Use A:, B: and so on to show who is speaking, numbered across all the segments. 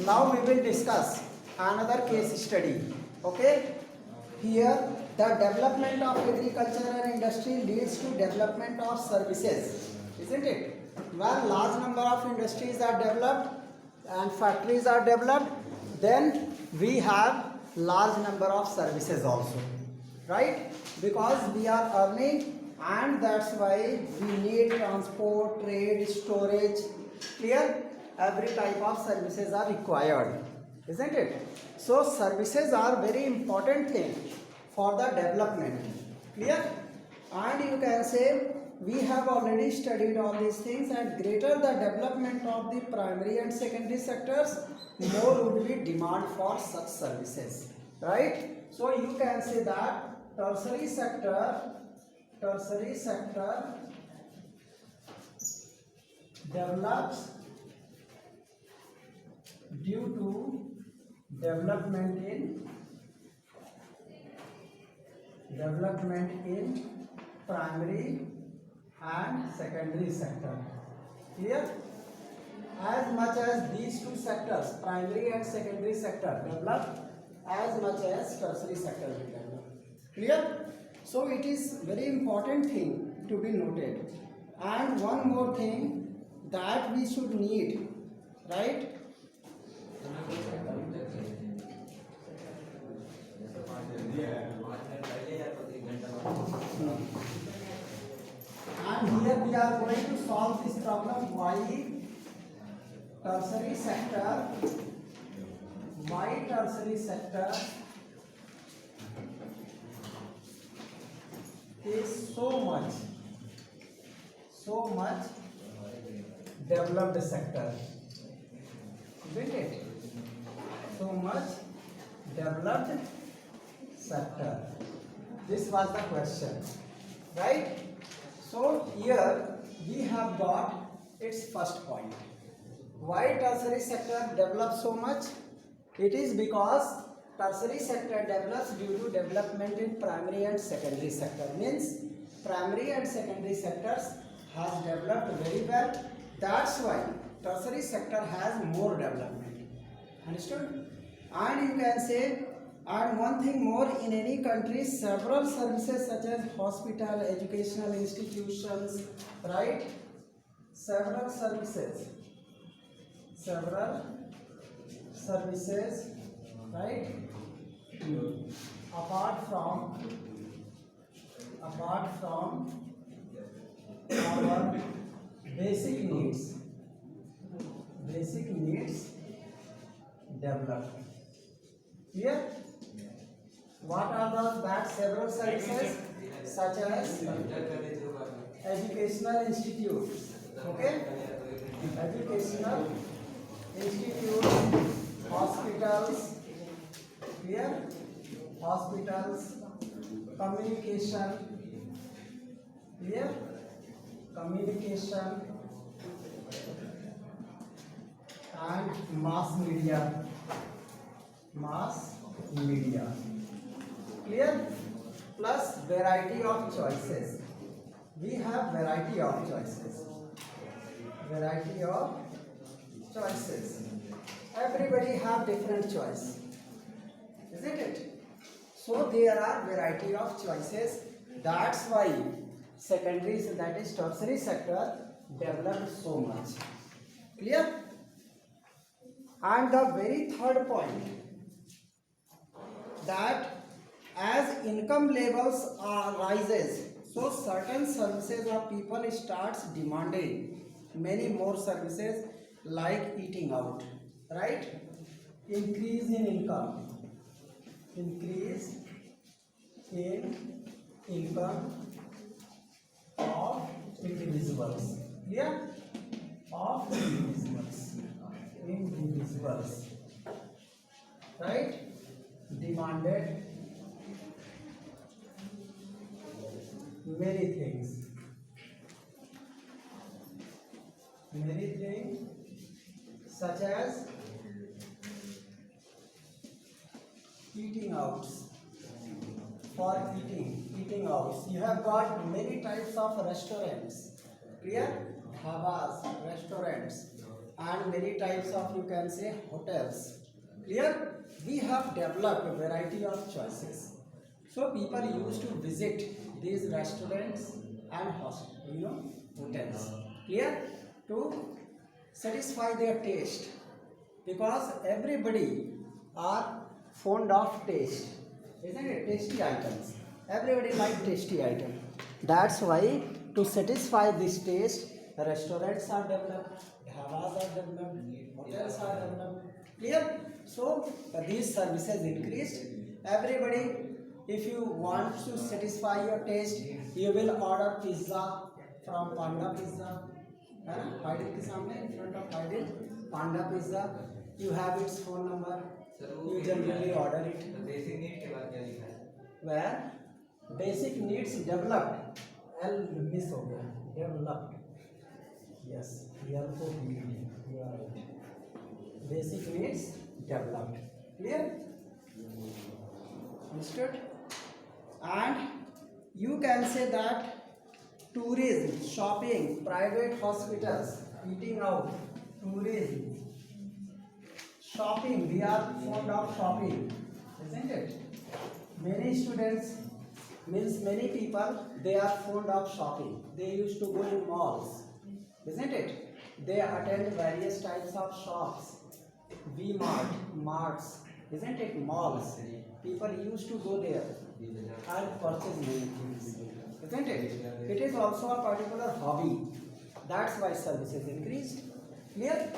A: now we will discuss another case study. Okay, here the development of agriculture and industry leads to development of services, isn't it? When large number of industries are developed and factories are developed, then we have large number of services also, right? Because we are earning, and that's why we need transport, trade, storage. Clear? Every type of services are required, isn't it? So services are very important thing for the development. Clear? And you can say we have already studied all these things, and greater the development of the primary and secondary sectors, more would be demand for such services, right? So you can say that tertiary sector develops due to development in primary and secondary sector. Clear? As much as these two sectors, primary and secondary sector, develop, as much as tertiary sector will develop. Clear? So it is very important thing to be noted. And one more thing that we should need, right? And here we are going to solve this problem why tertiary sector is so much developed sector, isn't it? So much developed sector. This was the question, right? So here we have got its first point. Why tertiary sector develops so much? It is because tertiary sector develops due to development in primary and secondary sector. Means primary and secondary sectors has developed very well. That's why tertiary sector has more development. Understood? And you can say, and one thing more, in any country several services such as hospital, educational institutions, right? Several services, right? Apart from our basic needs develop. Here, what are that several services such as educational institutes, okay? Educational institutes, hospitals, here, hospitals, communication, here, communication, and mass media. Clear? Plus variety of choices. We have variety of choices. Everybody have different choice, isn't it? So there are variety of choices. That's why secondary, that is tertiary sector, developed so much. Clear? And the very third point, that as income levels rises, so certain services or people starts demanding many more services like eating out, right? Increase in income of individuals. Clear? Of individuals, right? Demanded many things such as eating outs. For eating outs, you have got many types of restaurants. Clear? Dhabas, restaurants, and many types of, you can say, hotels. Clear? We have developed a variety of choices. So people used to visit these restaurants and hotels. Clear? To satisfy their taste, because everybody are fond of taste, isn't it? Tasty items. Everybody like tasty item. That's why to satisfy this taste, restaurants are developed, dhabas are developed, hotels are developed. Clear? So these services increased. Everybody, if you want to satisfy your taste, you will order pizza from Panda Pizza. है ना, hydel के सामने in front of hydel Panda pizza. You have its phone number. You generally order it.
B: Basic need के बाद क्या लिखा है?
A: Where basic needs developed. L miss हो गया. Developed. Yes. Here को B. You are right. Basic needs developed. Clear? Understood? And you can say that tourism, shopping, private hospitals, eating out, tourism, shopping, we are fond of shopping, isn't it? Many students, means many people, they are fond of shopping. They used to go in malls, isn't it? They attend various types of shops, V-Mart, marts, isn't it? Malls. People used to go there and purchase many things, isn't it? It is also a particular hobby. That's why services increased. Clear?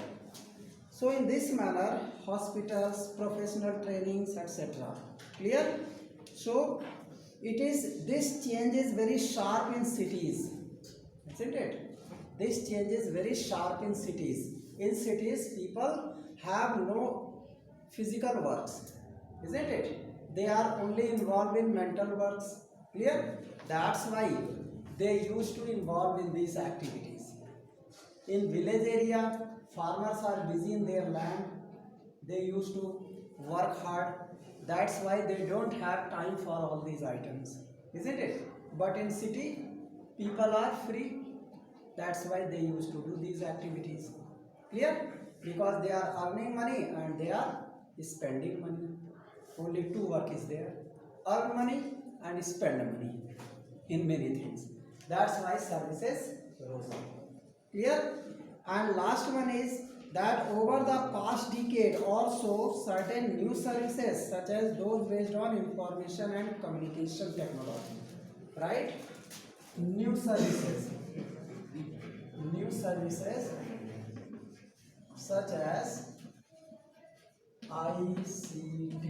A: So in this manner, hospitals, professional trainings, etc. Clear? So this change is very sharp in cities, isn't it? This change is very sharp in cities. In cities, people have no physical works, isn't it? They are only involved in mental works. Clear? That's why they used to involve in these activities. In village area, farmers are busy in their land. They used to work hard. That's why they don't have time for all these items, isn't it? But in city, people are free. That's why they used to do these activities. Clear? Because they are earning money and they are spending money. Only two work is there: earn money and spend money in many things. That's why services rose up. Clear? And last one is that over the past decade also certain new services such as those based on information and communication technology, right? New services such as ICT,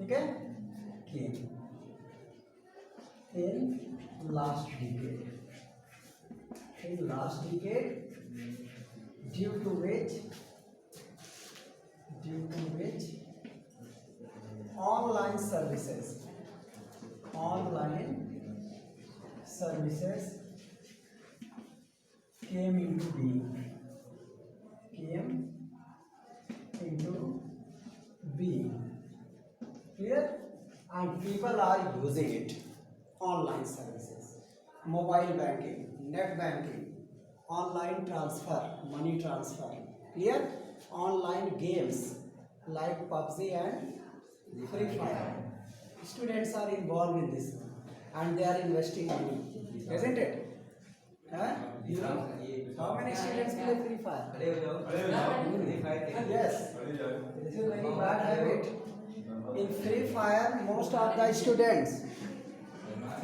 A: okay, came in last decade. Due to which online services came into being. Clear? And people are using it. Online services, mobile banking, net banking, online transfer, money transfer. Clear? Online games like PUBG and Free Fire. Students are involved in this and they are investing money, isn't it? Huh? You know, how many students play Free Fire? Yes. This is a very bad habit. In Free Fire, most of the students,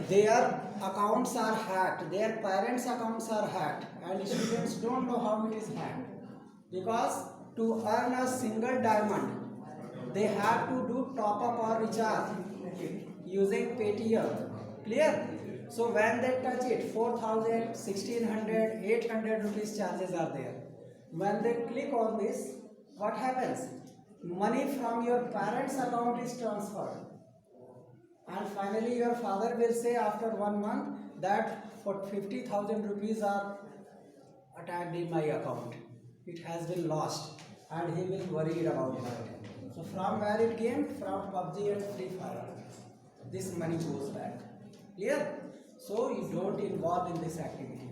A: their accounts are hacked, their parents' accounts are hacked, and students don't know how it is hacked. Because to earn a single diamond, they have to do top up or recharge using Paytm. Clear? So when they touch it, 4,000, 1,600, 800 rupees charges are there. When they click on this, what happens? Money from your parents' account is transferred. And finally your father will say after 1 month that for 50,000 rupees are attacked in my account. It has been lost and he will worry about that. So from where it came? From PUBG and Free Fire. This money goes back. Clear? So you don't involve in this activity.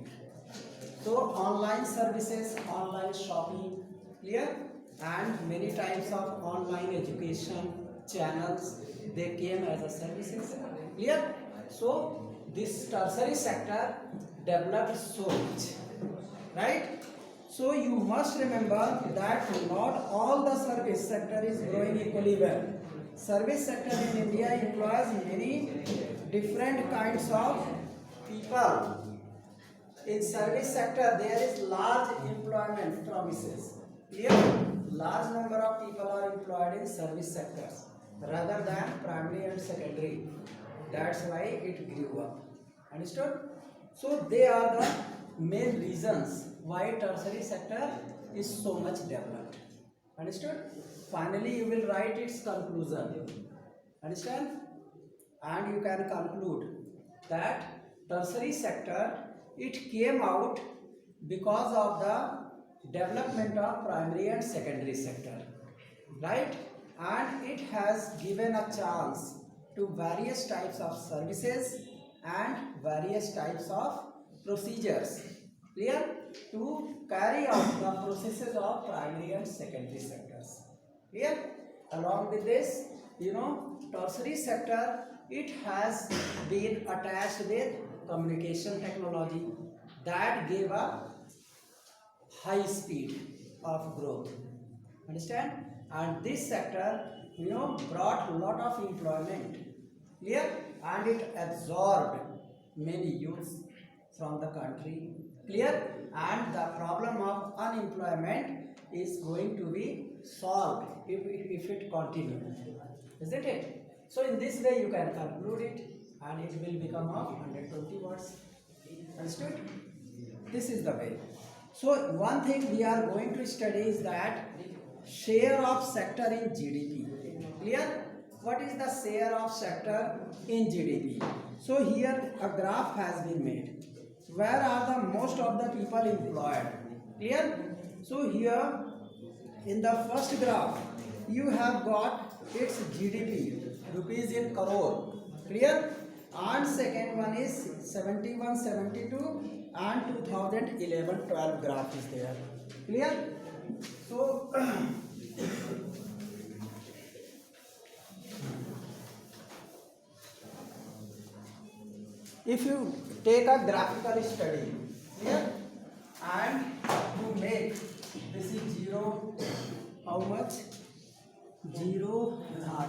A: So online services, online shopping, Clear? And many types of online education channels, they came as a services. Clear? So this tertiary sector developed so much, right? So you must remember that not all the service sector is growing equally well. Service sector in India employs many different kinds of people. In service sector there is large employment promises. Clear? Large number of people are employed in service sectors rather than primary and secondary. That's why it grew up. Understood? So they are the main reasons why tertiary sector is so much developed. Understood? Finally you will write its conclusion. Understand? And you can conclude that tertiary sector, it came out because of the development of primary and secondary sector, right? And it has given a chance to various types of services and various types of procedures, clear, to carry out the processes of primary and secondary sectors, clear. Along with this, tertiary sector, it has been attached with communication technology that gave a high speed of growth. Understand? And this sector, brought a lot of employment. Clear? And it absorbed many youths from the country. Clear? And the problem of unemployment is going to be solved if it continues. Isn't it? So in this way you can conclude it and it will become of 120 words. Understood? This is the way. So one thing we are going to study is that share of sector in GDP. Clear? What is the share of sector in GDP? So here a graph has been made. Where are the most of the people employed? Clear? So here in the first graph you have got its GDP, rupees in crore. Clear? And second one is 71, 72 and 2011-12 graph is there. Clear? So if you take a graphical study, clear, and you make this is 0, how much? 0,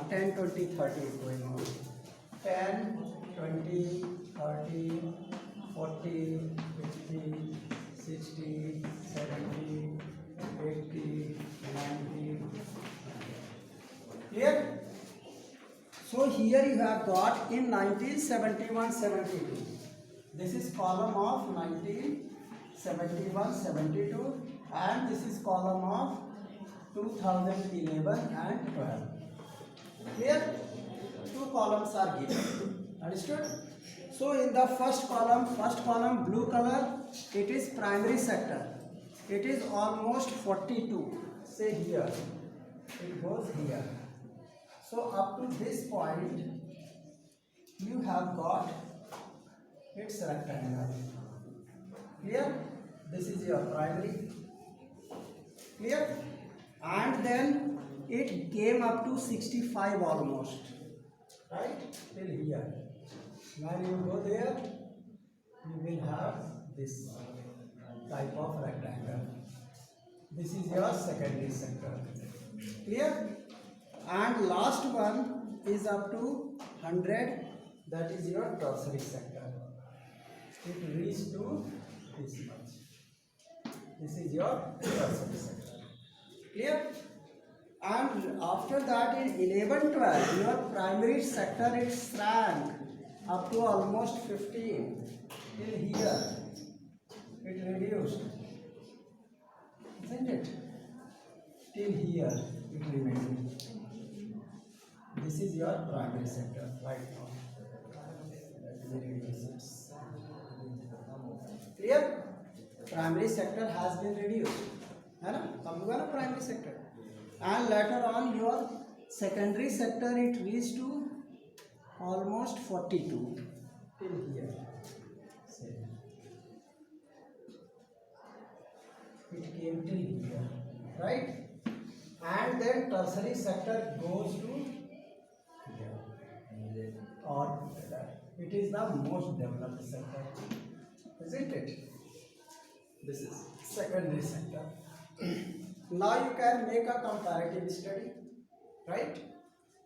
A: 10, 20, 30 is going on. 10, 20, 30, 40, 50, 60, 70, 80, 90. Clear? So here you have got in 1971-72. This is column of 1971-72 and this is column of 2011 and 12. Clear? Two columns are given. Understood? So in the first column blue color, it is primary sector. It is almost 42. Say here. It goes here. So up to this point, you have got its rectangle. Clear? This is your primary. Clear? And then it came up to 65 almost. Right? Till here. When you go there, you will have this type of rectangle. This is your secondary sector. Clear? And last one is up to 100, that is your tertiary sector. It reaches to this much. This is your tertiary sector. Clear? And after that in 11-12, your primary sector it shrank up to almost 15. Till here, it reduced. Isn't it? Till here, it remained. This is your primary sector right now. Clear? Primary sector has been reduced. Primary sector. And later on your secondary sector it reached to almost 42 till here. It came till here. right? And then tertiary sector goes to or it is the most developed sector, isn't it? This is secondary sector. Now you can make a comparative study, right?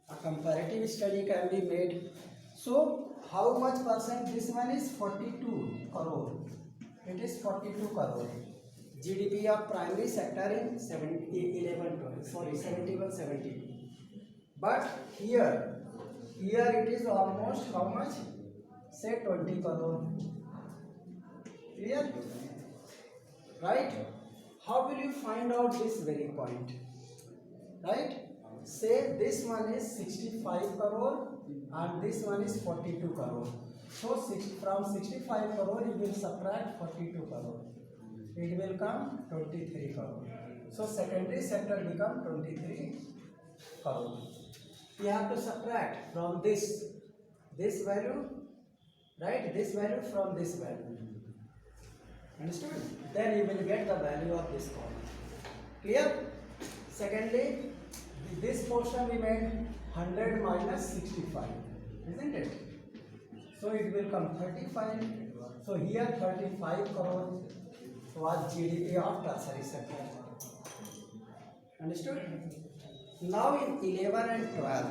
A: A comparative study can be made. So how much percent? This one is 42 crore. It is 42 crore. GDP of primary sector in 71 72. But here it is almost how much? Say 20 crore. Clear? Right? How will you find out this very point? Right? Say this one is 65 crore and this one is 42 crore. So from 65 crore you will subtract 42 crore. It will come 23 crore. So secondary sector become 23 crore. You have to subtract from this value, right? This value from this value. Understood? Then you will get the value of this column. Clear? Secondly, this portion we made 100 minus 65, isn't it? So it will come 35. So here 35 crore was GDP of tertiary sector. Understood? Now in 11 and 12,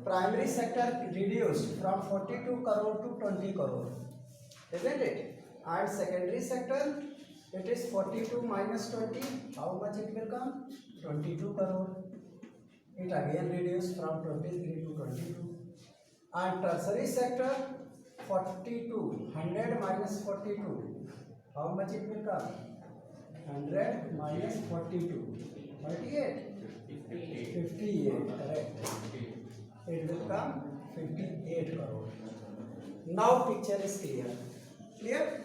A: primary sector reduced from 42 crore to 20 crore, isn't it? And secondary sector, it is 42 minus 20. How much it will come? 22 crore. It again reduced from 23 to 22. And tertiary sector, 42. 100 minus 42. How much it will come? 100 minus 42. 38. 58. Correct. It will come 58 crore. Now picture is clear. Clear?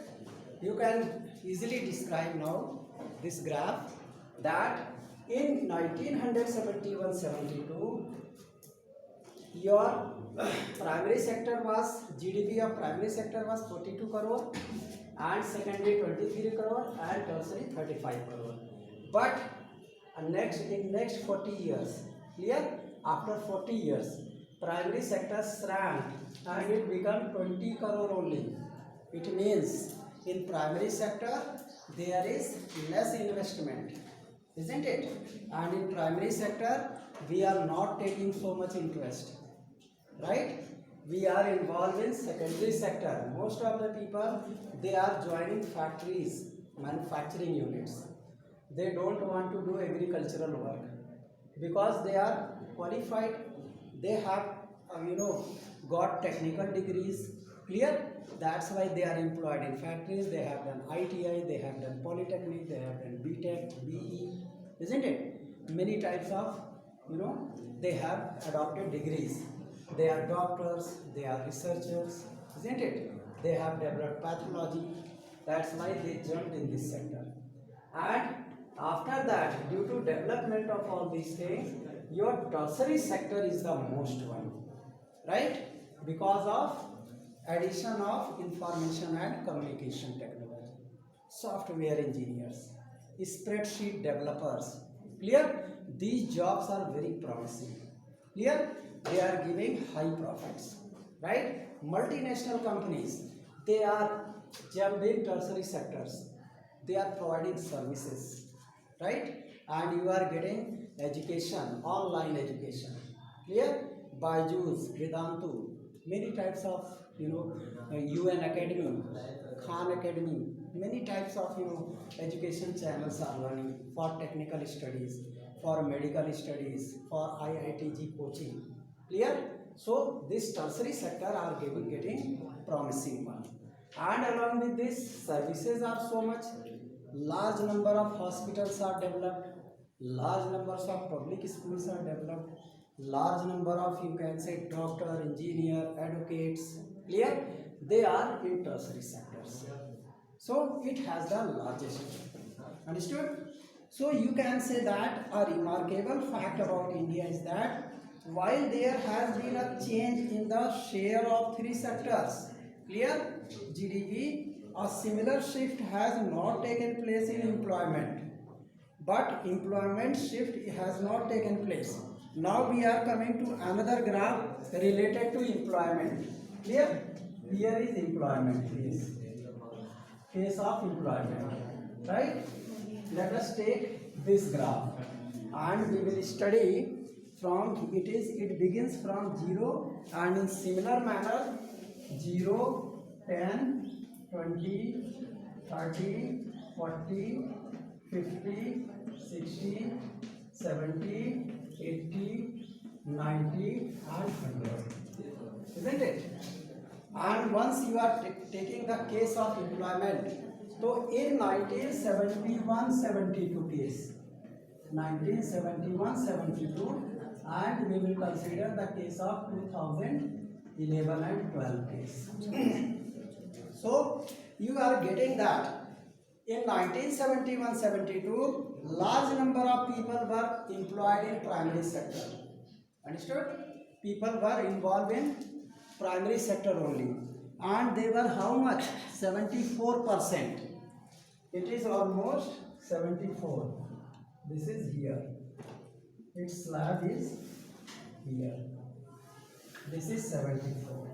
A: You can easily describe now this graph that in 1971-72 your primary sector was GDP of primary sector was 42 crore and secondary 23 crore and tertiary 35 crore. But in next 40 years, clear? After 40 years, primary sector shrank and it became 20 crore only. It means in primary sector there is less investment, isn't it? And in primary sector we are not taking so much interest, right? We are involved in secondary sector. Most of the people, they are joining factories, manufacturing units. They don't want to do agricultural work because they are qualified. They have got technical degrees. Clear? That's why they are employed in factories. They have done ITI, they have done Polytechnic, they have done BTech, BE, isn't it? Many types of, they have adopted degrees. They are doctors, they are researchers, isn't it? They have developed pathology. That's why they jumped in this sector. And after that, due to development of all these things, your tertiary sector is the most one, right? Because of addition of information and communication technology, software engineers, spreadsheet developers. Clear? These jobs are very promising. Clear? They are giving high profits, right? Multinational companies, they are jumped in tertiary sectors. They are providing services, right? And you are getting education, online education. Clear? Byju's, Vedantu, many types of UN Academy, Khan Academy, many types of education channels are running for technical studies, for medical studies, for IITG coaching. Clear? So this tertiary sector are getting promising one. And along with this, services are so much. Large number of hospitals are developed, large numbers of public schools are developed, large number of, you can say, doctor, engineer, advocates. Clear? They are in tertiary sectors. So it has the largest. Understood? So you can say that a remarkable fact about India is that while there has been a change in the share of three sectors, clear, GDP, a similar shift has not taken place in employment. but employment shift has not taken place. Now we are coming to another graph related to employment. Clear? Here is employment, please. Case of employment, right? Let us take this graph and we will study from it begins from 0 and in similar manner 0, 10, 20, 30, 40, 50, 60, 70, 80, 90 and 100. Isn't it? And once you are taking the case of employment, so in 1971-72 case, 1971-72, and we will consider the case of 2011 and 12 case. So you are getting that in 1971-72, large number of people were employed in primary sector. Understood? People were involved in primary sector only, and they were how much? 74%. It is almost 74. This is here. Its slab is here. This is 74.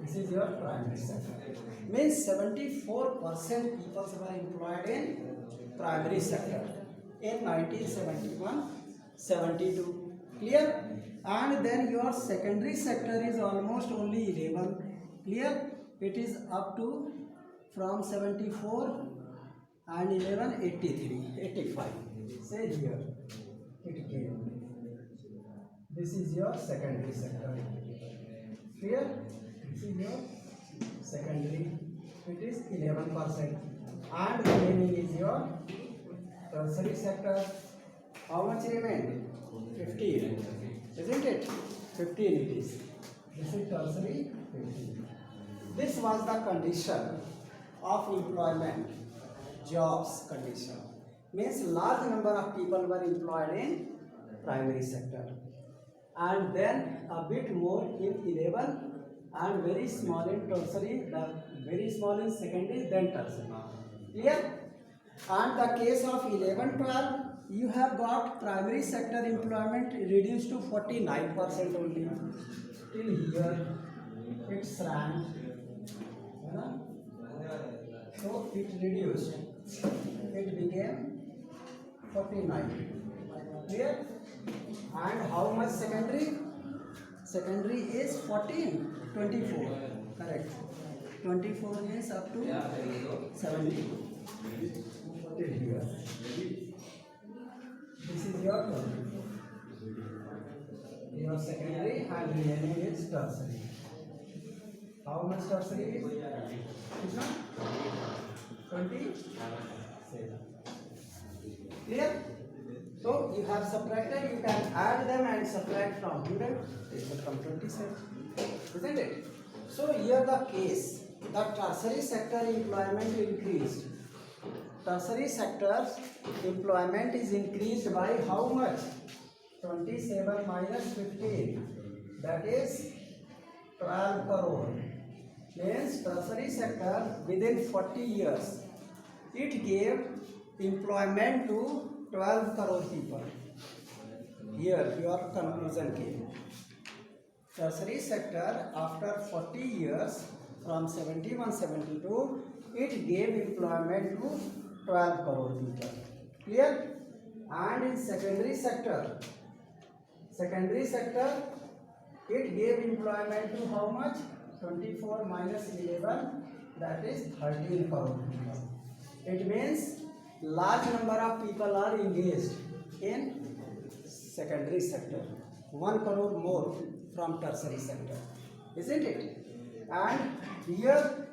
A: This is your primary sector. Means 74% people were employed in primary sector in 1971-72. Clear? And then your secondary sector is almost only 11. Clear? It is up to from 74 and 11, 83, 85. Say here. It came. This is your secondary sector. Clear? This is your secondary. It is 11%. And remaining is your tertiary sector. How much remained? 15. Isn't it? 15 it is. This is tertiary 15. This was the condition of employment, jobs condition. Means large number of people were employed in primary sector. And then a bit more in 11 and very small in tertiary, very small in secondary, then tertiary. Clear? And the case of 11-12, you have got primary sector employment reduced to 49% only. Till here, it shrank. So it reduced. It became 49. Clear? And how much secondary? Secondary is 14, 24. Correct. 24 means up to 70. Till here. This is your tertiary. Your secondary and remaining is tertiary. How much tertiary is? It's not 27. Clear? So you have subtracted, you can add them and subtract from 100, it will come 27. Isn't it? So here the case, the tertiary sector employment increased. Tertiary sector employment is increased by how much? 27 minus 15, that is 12 crore. Means tertiary sector within 40 years, it gave employment to 12 crore people. Here your conclusion came. Tertiary sector after 40 years from 71-72, it gave employment to 12 crore people. Clear? And in secondary sector, it gave employment to how much? 24 minus 11, that is 13 crore people. It means large number of people are engaged in secondary sector, 1 crore more from tertiary sector, isn't it? And here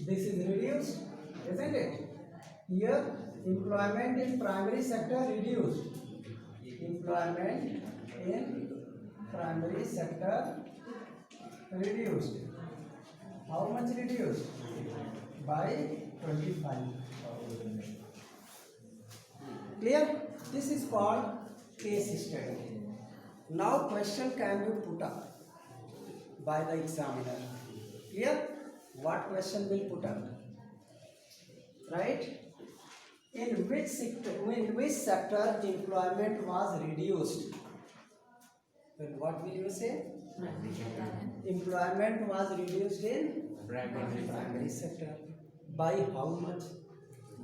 A: this is reduced, isn't it? Here employment in primary sector reduced. Employment in primary sector reduced. How much reduced? By 25. Clear? This is called case study. Now question can be put up by the examiner. Clear? What question will put up? Right? in which sector employment was reduced? Well, what will you say? Employment was reduced in primary sector. By how much?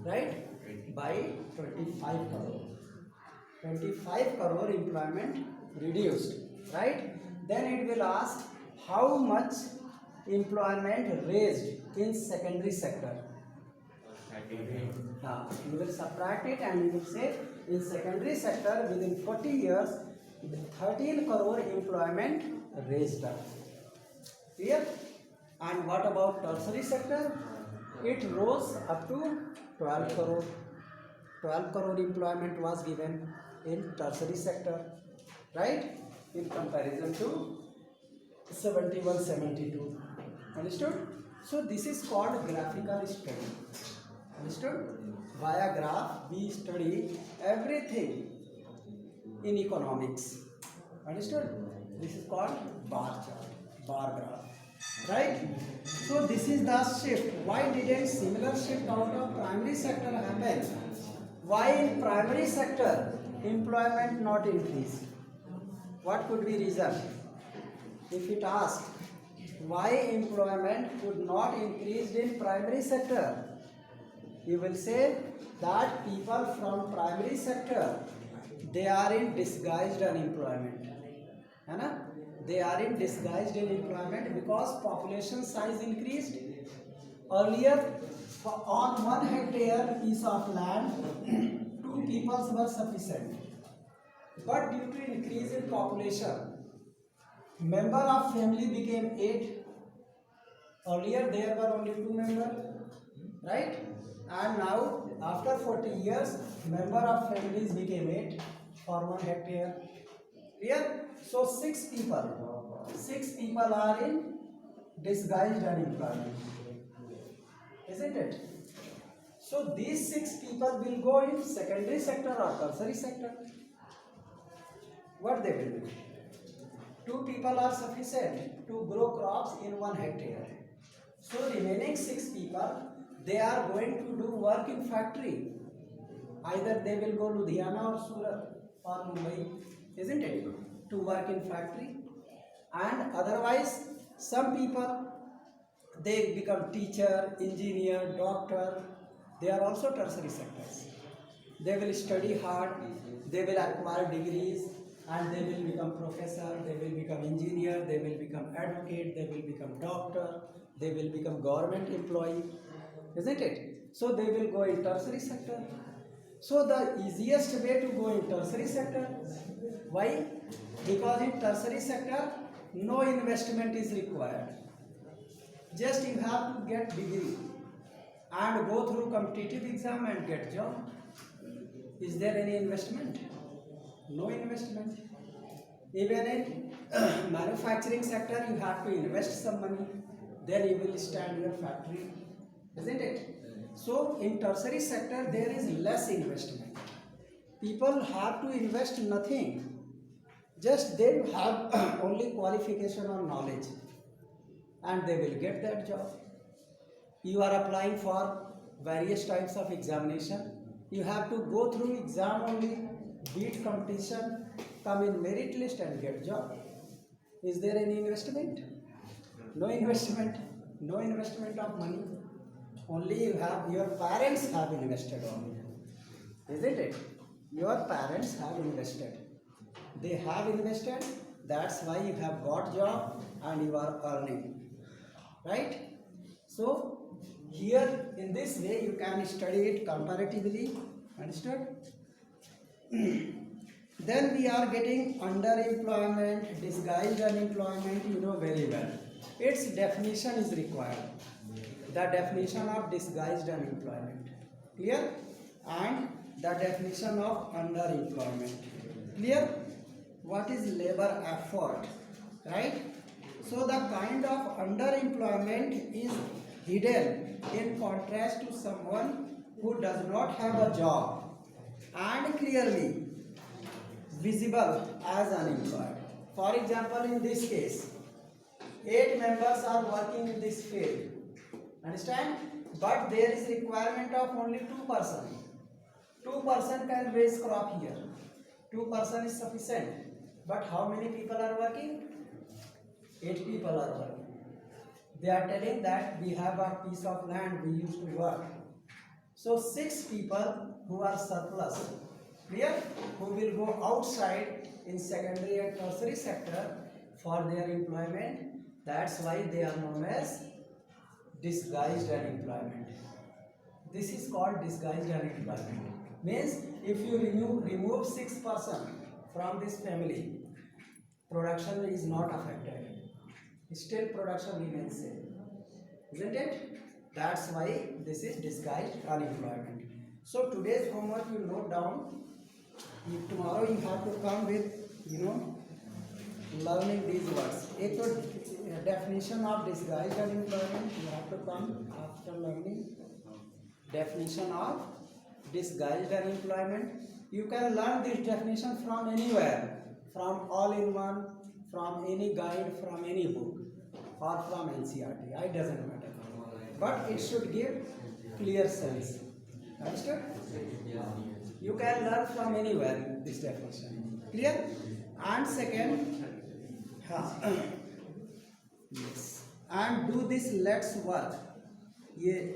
A: Right? By 25 crore. 25 crore employment reduced. Right? Then it will ask how much employment raised in secondary sector. You will subtract it and you will say in secondary sector within 40 years 13 crore employment raised up. Clear? And what about tertiary sector? It rose up to 12 crore. 12 crore employment was given in tertiary sector, right? In comparison to 71, 72. Understood? So this is called graphical study. Understood? Via graph we study everything in economics. Understood? This is called bar chart, bar graph. Right? So this is the shift. Why didn't similar shift out of primary sector happen? Why in primary sector employment not increase? What could be reason? If it asked why employment could not increase in primary sector, you will say that people from primary sector they are in disguised unemployment. है ना? They are in disguised unemployment because population size increased. Earlier, on 1 hectare piece of land, 2 peoples were sufficient. But due to increase in population, member of family became 8. Earlier there were only 2 members, right? And now after 40 years, member of families became 8 for 1 hectare. Clear? So 6 people are in disguised unemployment, isn't it? So these 6 people will go in secondary sector or tertiary sector. What they will do? 2 people are sufficient to grow crops in 1 hectare. So remaining 6 people, they are going to do work in factory. Either they will go Ludhiana or Surat or Mumbai, isn't it? To work in factory. And otherwise, some people, they become teacher, engineer, doctor. They are also tertiary sectors. They will study hard, they will acquire degrees, and they will become professor, they will become engineer, they will become advocate, they will become doctor, they will become government employee, isn't it? So they will go in tertiary sector. So the easiest way to go in tertiary sector. Why? Because in tertiary sector, no investment is required. Just you have to get degree and go through competitive exam and get job. Is there any investment? No investment. Even in manufacturing sector, you have to invest some money. Then you will stand your factory, isn't it? So in tertiary sector, there is less investment. People have to invest nothing. Just they have only qualification or knowledge, and they will get that job. You are applying for various types of examination. You have to go through exam only, beat competition, come in merit list and get job. Is there any investment? No investment. No investment of money. Only you have, your parents have invested on it. Isn't it? Your parents have invested. They have invested, that's why you have got job and you are earning. Right? So here in this way you can study it comparatively. Understood? Then we are getting underemployment, disguised unemployment, you know very well. Its definition is required. The definition of disguised unemployment. Clear? And the definition of underemployment. Clear? What is labor effort? Right? So the kind of underemployment is hidden in contrast to someone who does not have a job and clearly visible as unemployed. For example, in this case, 8 members are working in this field. Understand? But there is requirement of only 2 persons. 2% can raise crop here. 2% is sufficient. But how many people are working? 8 people are working. They are telling that we have a piece of land we used to work. So 6 people who are surplus, clear, who will go outside in secondary and tertiary sector for their employment. That's why they are known as disguised unemployment. This is called disguised unemployment. Means if you remove 6% from this family, production is not affected. Still production remains same. Isn't it? That's why this is disguised unemployment. So today's homework you note down. Tomorrow you have to come with, learning these words. एक तो definition of disguised unemployment you have to come after learning. Definition of disguised unemployment. You can learn this definition from anywhere, from all-in-one, from any guide, from any book, or from NCERT. It doesn't matter. But it should give clear sense. Understood? You can learn from anywhere this definition. Clear? And second, yes. And do this let's work.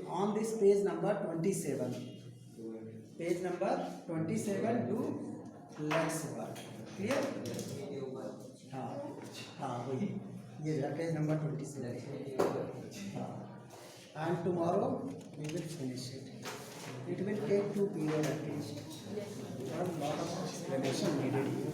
A: On this page number 27. Page number 27 do let's work. Clear? वही ये page number 27. And tomorrow we will finish it. It will take 2 periods at least. A lot of explanation needed here.